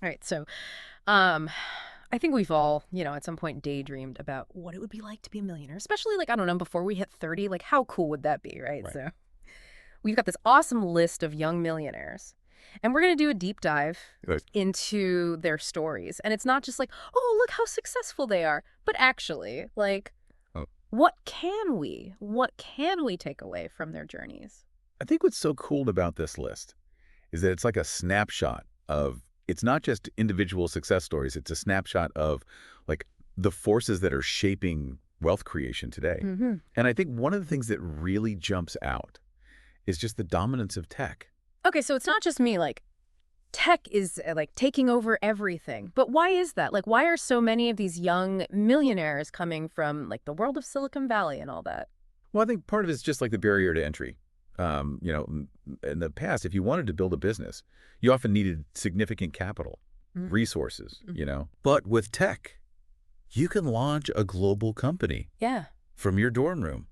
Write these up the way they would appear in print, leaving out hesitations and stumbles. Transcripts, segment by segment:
All right. So, um, I think we've all, at some point daydreamed about what it would be like to be a millionaire, especially like, I don't know, before we hit 30, like how cool would that be, right? Right. So we've got this awesome list of young millionaires, and we're going to do a deep dive Good. into their stories. And it's not just like, oh, look how successful they are, but actually, like, Oh, what can we take away from their journeys? I think what's so cool about this list is that it's like a snapshot of, it's not just individual success stories, it's a snapshot of like the forces that are shaping wealth creation today. Hmm. And I think one of the things that really jumps out is just the dominance of tech. Okay, so it's not just me, like, tech is like taking over everything. But why is that? Like, why are so many of these young millionaires coming from like the world of Silicon Valley and all that? Well, I think part of it's just like the barrier to entry. In the past, if you wanted to build a business, you often needed significant capital, Mm. resources, Mhm. But with tech, you can launch a global company Yeah. from your dorm room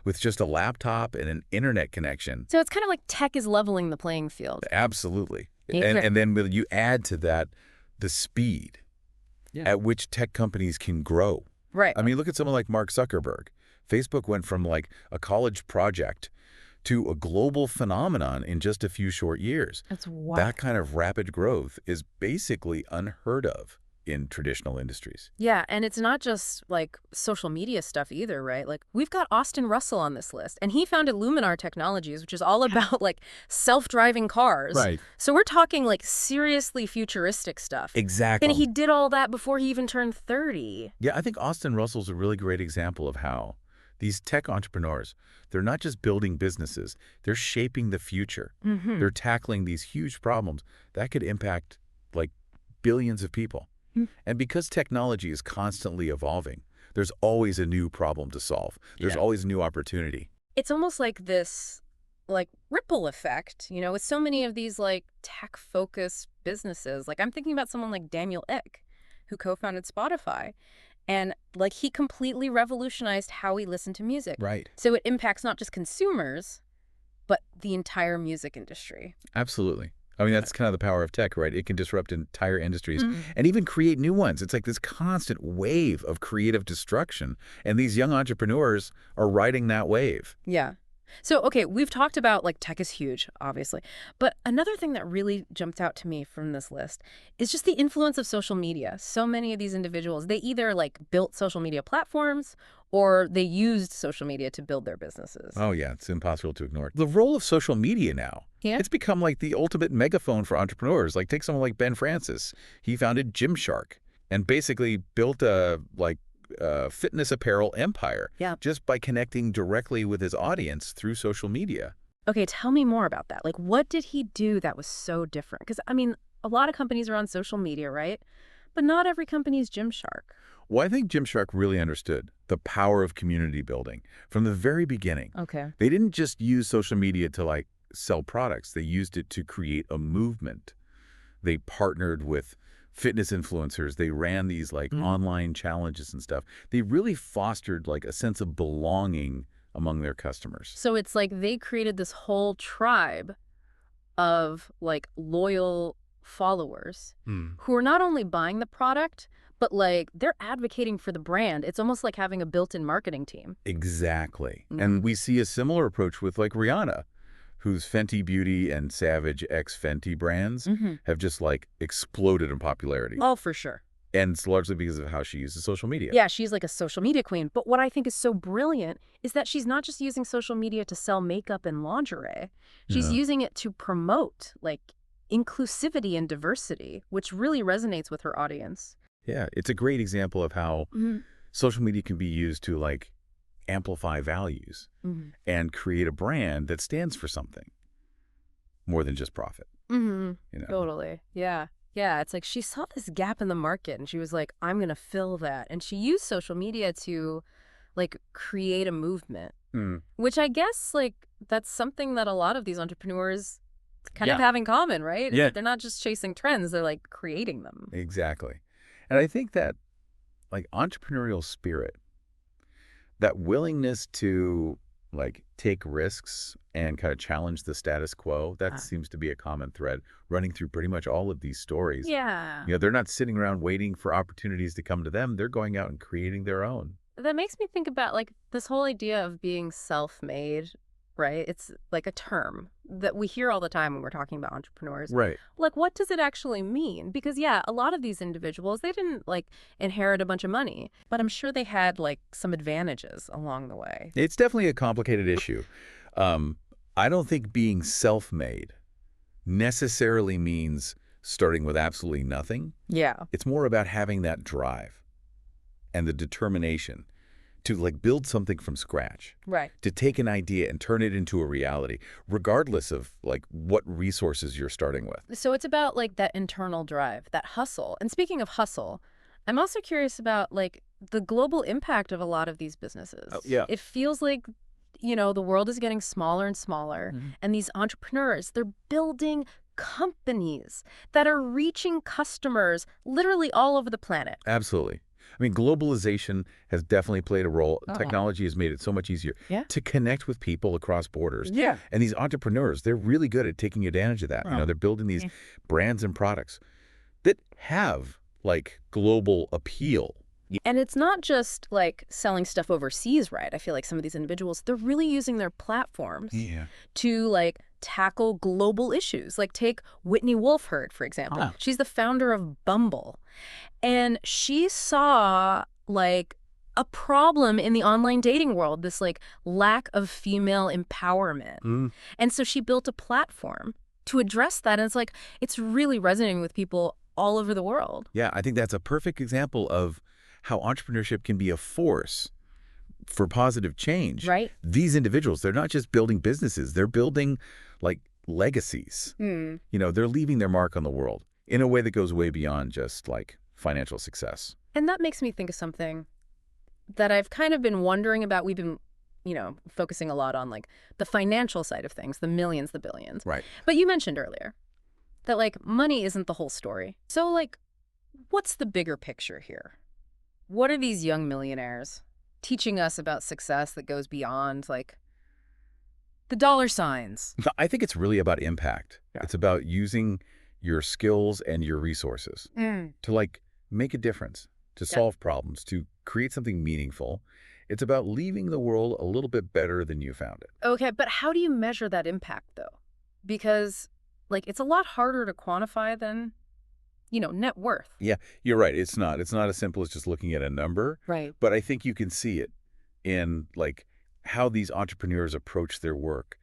with just a laptop and an internet connection. So it's kind of like tech is leveling the playing field. Absolutely. And, Yeah. and then when you add to that the speed at which tech companies can grow. Right. I mean, look at someone like Mark Zuckerberg. Facebook went from like a college project to a global phenomenon in just a few short years. That's wild. That kind of rapid growth is basically unheard of in traditional industries. Yeah, and it's not just like social media stuff either, right? Like we've got Austin Russell on this list, and he founded Luminar Technologies, which is all about like self-driving cars. Right. So we're talking like seriously futuristic stuff. And he Exactly. did all that before he even turned 30. Yeah, I think Austin Russell's a really great example of how these tech entrepreneurs, they're not just building businesses, they're shaping the future. Mm-hmm. They're tackling these huge problems that could impact like billions of people. And because technology is constantly evolving, there's always a new problem to solve. There's always a new opportunity. It's almost like this like ripple effect, with so many of these like tech-focused businesses. Like I'm thinking about someone like Daniel Ek, who co-founded Spotify. And like he completely revolutionized how we listen to music. Right. So it impacts not just consumers, but the entire music industry. Absolutely. I mean, that's kind of the power of tech, right? It can disrupt entire industries Mhm. and even create new ones. It's like this constant wave of creative destruction. And these young entrepreneurs are riding that wave. Yeah. So, okay, we've talked about like tech is huge, obviously. But another thing that really jumped out to me from this list is just the influence of social media. So many of these individuals, they either like built social media platforms or they used social media to build their businesses. Oh, yeah, it's impossible to ignore. The role of social media now, Yeah. it's become like the ultimate megaphone for entrepreneurs. Like take someone like Ben Francis. He founded Gymshark and basically built a fitness apparel empire Yeah. just by connecting directly with his audience through social media. Okay, tell me more about that. Like, what did he do that was so different? Because, I mean, a lot of companies are on social media, right? But not every company is Gymshark. Well, I think Gymshark really understood the power of community building from the very beginning. Okay. They didn't just use social media to like sell products. They used it to create a movement. They partnered with fitness influencers. They ran these like online challenges and stuff. They really fostered like a sense of belonging among their customers. So it's like they created this whole tribe of like loyal followers who are not only buying the product, but like they're advocating for the brand. It's almost like having a built-in marketing team. Exactly. Mhm. And we see a similar approach with like Rihanna, whose Fenty Beauty and Savage X Fenty brands Hmm. have just like exploded in popularity. Oh, for sure. And it's largely because of how she uses social media. Yeah, she's like a social media queen. But what I think is so brilliant is that she's not just using social media to sell makeup and lingerie. She's Yeah. using it to promote like inclusivity and diversity, which really resonates with her audience. Yeah, it's a great example of how Mhm. social media can be used to like amplify values Mhm. and create a brand that stands for something more than just profit, Mhm. you know? Totally. Yeah. Yeah, it's like she saw this gap in the market and she was like, I'm going to fill that. And she used social media to like create a movement, Mm, which I guess like that's something that a lot of these entrepreneurs kind of Yeah. have in common, right? Yeah. They're not just chasing trends, they're like creating them. exactly. And I think that like entrepreneurial spirit, that willingness to like take risks and kind of challenge the status quo. That seems to be a common thread running through pretty much all of these stories. Yeah. They're not sitting around waiting for opportunities to come to them. They're going out and creating their own. That makes me think about like this whole idea of being self-made, right? It's like a term that we hear all the time when we're talking about entrepreneurs. Right. Like, what does it actually mean? Because, yeah, a lot of these individuals, they didn't like inherit a bunch of money, but I'm sure they had like some advantages along the way. It's definitely a complicated issue. I don't think being self-made necessarily means starting with absolutely nothing. Yeah. It's more about having that drive and the determination to like build something from scratch, Right. to take an idea and turn it into a reality, regardless of like what resources you're starting with. So it's about like that internal drive, that hustle. And speaking of hustle, I'm also curious about like the global impact of a lot of these businesses. Oh, yeah. It feels like, the world is getting smaller and smaller. And these entrepreneurs, they're building companies that are reaching customers literally all over the planet. Absolutely. I mean, globalization has definitely played a role. Oh. Technology has made it so much easier Yeah. to connect with people across borders. Yeah. And these entrepreneurs, they're really good at taking advantage of that. They're building these brands and products that have like global appeal. And it's not just like selling stuff overseas, right? I feel like some of these individuals, they're really using their platforms Yeah. to like tackle global issues. Like take Whitney Wolfhard, for example. Ah. She's the founder of Bumble. And she saw like a problem in the online dating world, this like lack of female empowerment. And so she built a platform to address that. And it's like, it's really resonating with people all over the world. Yeah, I think that's a perfect example of how entrepreneurship can be a force for positive change. Right. These individuals, they're not just building businesses, they're building like legacies. They're leaving their mark on the world in a way that goes way beyond just like financial success. And that makes me think of something that I've kind of been wondering about. We've been, focusing a lot on like the financial side of things, the millions, the billions. Right. But you mentioned earlier that like money isn't the whole story. So like, what's the bigger picture here? What are these young millionaires teaching us about success that goes beyond like the dollar signs? I think it's really about impact. Yeah. It's about using your skills and your resources to like make a difference, to solve problems, to create something meaningful. It's about leaving the world a little bit better than you found it. Okay, but how do you measure that impact though? Because like it's a lot harder to quantify than net worth. Yeah, you're right. It's not as simple as just looking at a number. Right. But I think you can see it in like how these entrepreneurs approach their work,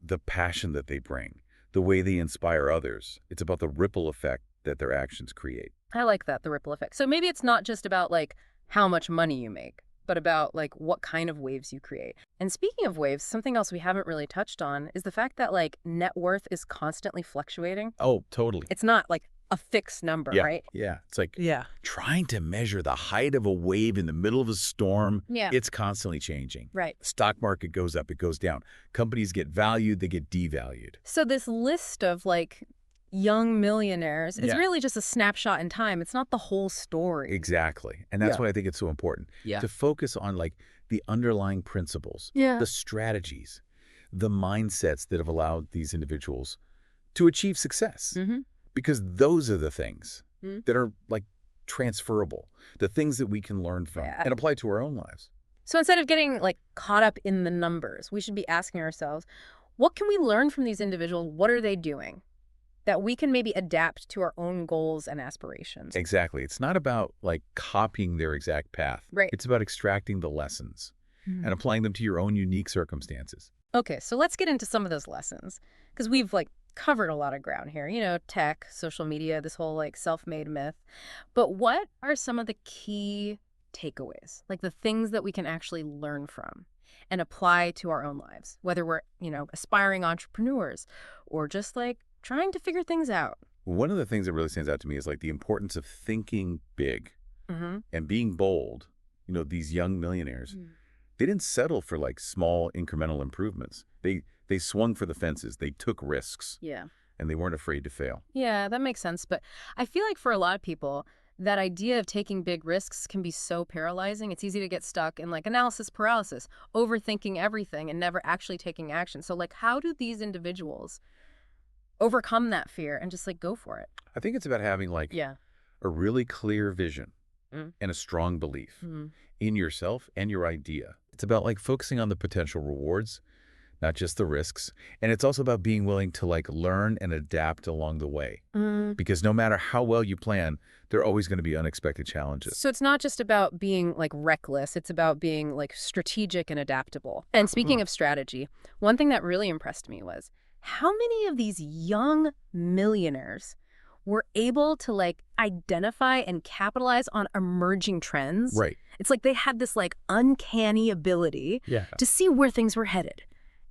the passion that they bring, the way they inspire others. It's about the ripple effect that their actions create. I like that, the ripple effect. So maybe it's not just about like how much money you make, but about like what kind of waves you create. And speaking of waves, something else we haven't really touched on is the fact that like net worth is constantly fluctuating. Oh, totally. It's not like a fixed number, Yeah, right? yeah. It's like Yeah. trying to measure the height of a wave in the middle of a storm. Yeah. It's constantly changing. Right. The stock market goes up, it goes down. Companies get valued, they get devalued. So this list of like young millionaires is Yeah. really just a snapshot in time. It's not the whole story. Exactly. And that's why I think it's so important to focus on like the underlying principles, Yeah. the strategies, the mindsets that have allowed these individuals to achieve success. Because those are the things that are like transferable, the things that we can learn from and apply to our own lives. So instead of getting like caught up in the numbers, we should be asking ourselves, what can we learn from these individuals? What are they doing that we can maybe adapt to our own goals and aspirations? Exactly. It's not about like copying their exact path. Right. It's about extracting the lessons and applying them to your own unique circumstances. Okay, so let's get into some of those lessons because we've like covered a lot of ground here, tech, social media, this whole like self-made myth. But what are some of the key takeaways, like the things that we can actually learn from and apply to our own lives, whether we're, aspiring entrepreneurs or just like trying to figure things out? One of the things that really stands out to me is like the importance of thinking big and being bold. These young millionaires, they didn't settle for like small incremental improvements. They swung for the fences. They took risks. Yeah. And they weren't afraid to fail. Yeah, that makes sense. But I feel like for a lot of people, that idea of taking big risks can be so paralyzing. It's easy to get stuck in like analysis paralysis, overthinking everything and never actually taking action. So like, how do these individuals overcome that fear and just like go for it? I think it's about having like Yeah. a really clear vision Mm. and a strong belief Mm. in yourself and your idea. It's about like focusing on the potential rewards, not just the risks. And it's also about being willing to like learn and adapt along the way. Mm. Because no matter how well you plan, there are always going to be unexpected challenges. So it's not just about being like reckless, it's about being like strategic and adaptable. And speaking of strategy, one thing that really impressed me was how many of these young millionaires were able to like identify and capitalize on emerging trends. Right. It's like they had this like uncanny ability Yeah. to see where things were headed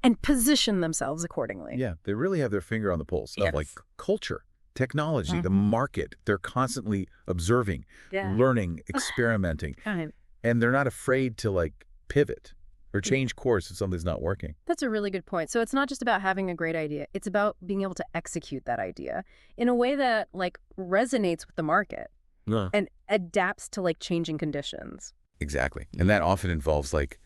and position themselves accordingly. Yeah. They really have their finger on the pulse of like Yes. culture, technology, the Mhm. market. They're constantly observing, Yeah. learning, experimenting, Kind. and they're not afraid to like pivot or change course if something's not working. That's a really good point. So it's not just about having a great idea. It's about being able to execute that idea in a way that like resonates with the market Yeah. and adapts to like changing conditions. Exactly. And that often involves like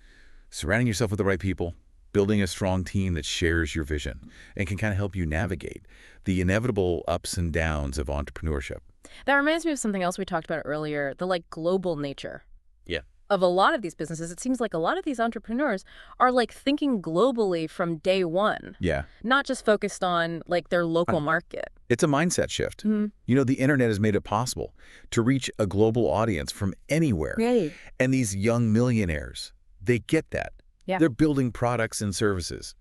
surrounding yourself with the right people, building a strong team that shares your vision and can kind of help you navigate the inevitable ups and downs of entrepreneurship. That reminds me of something else we talked about earlier, the like global nature Yeah. of a lot of these businesses. It seems like a lot of these entrepreneurs are like thinking globally from day one, Yeah. not just focused on like their local market. It's a mindset shift. Mhm. You know, the internet has made it possible to reach a global audience from anywhere. Right. And these young millionaires, they get that. Yeah. They're building products and services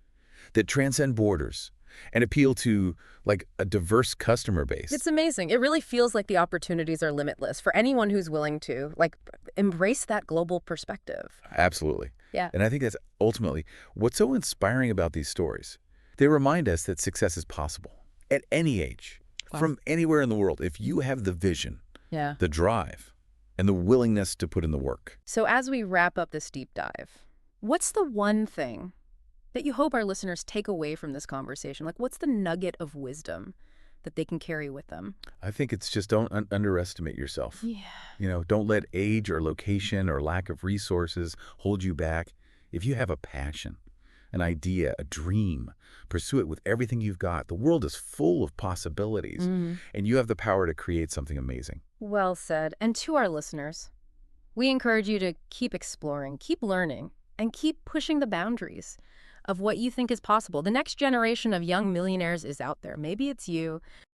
that transcend borders and appeal to like a diverse customer base. It's amazing. It really feels like the opportunities are limitless for anyone who's willing to like embrace that global perspective. Absolutely. Yeah. And I think that's ultimately what's so inspiring about these stories. They remind us that success is possible at any age, Wow. from anywhere in the world, if you have the vision, Yeah. the drive, and the willingness to put in the work. So as we wrap up this deep dive, what's the one thing that you hope our listeners take away from this conversation? Like, what's the nugget of wisdom that they can carry with them? I think it's just don't underestimate yourself. Yeah. You know, don't let age or location or lack of resources hold you back. If you have a passion, an idea, a dream, pursue it with everything you've got. The world is full of possibilities, and you have the power to create something amazing. Well said. And to our listeners, we encourage you to keep exploring, keep learning, and keep pushing the boundaries of what you think is possible. The next generation of young millionaires is out there. Maybe it's you.